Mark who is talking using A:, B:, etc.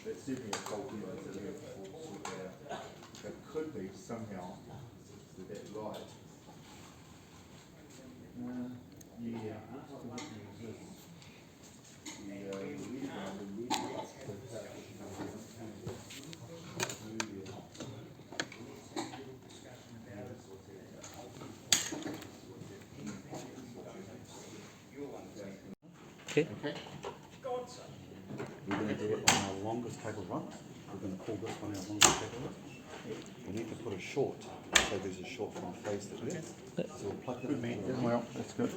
A: That's definitely a fault here. It could be somehow with that light. Yeah.
B: Okay.
C: Okay. We're going to do it on our longest cable run. We're going to call this one our longest cable run. We need to put a short, so there's a short front face that there. So we'll plug it in.
A: Well, that's good.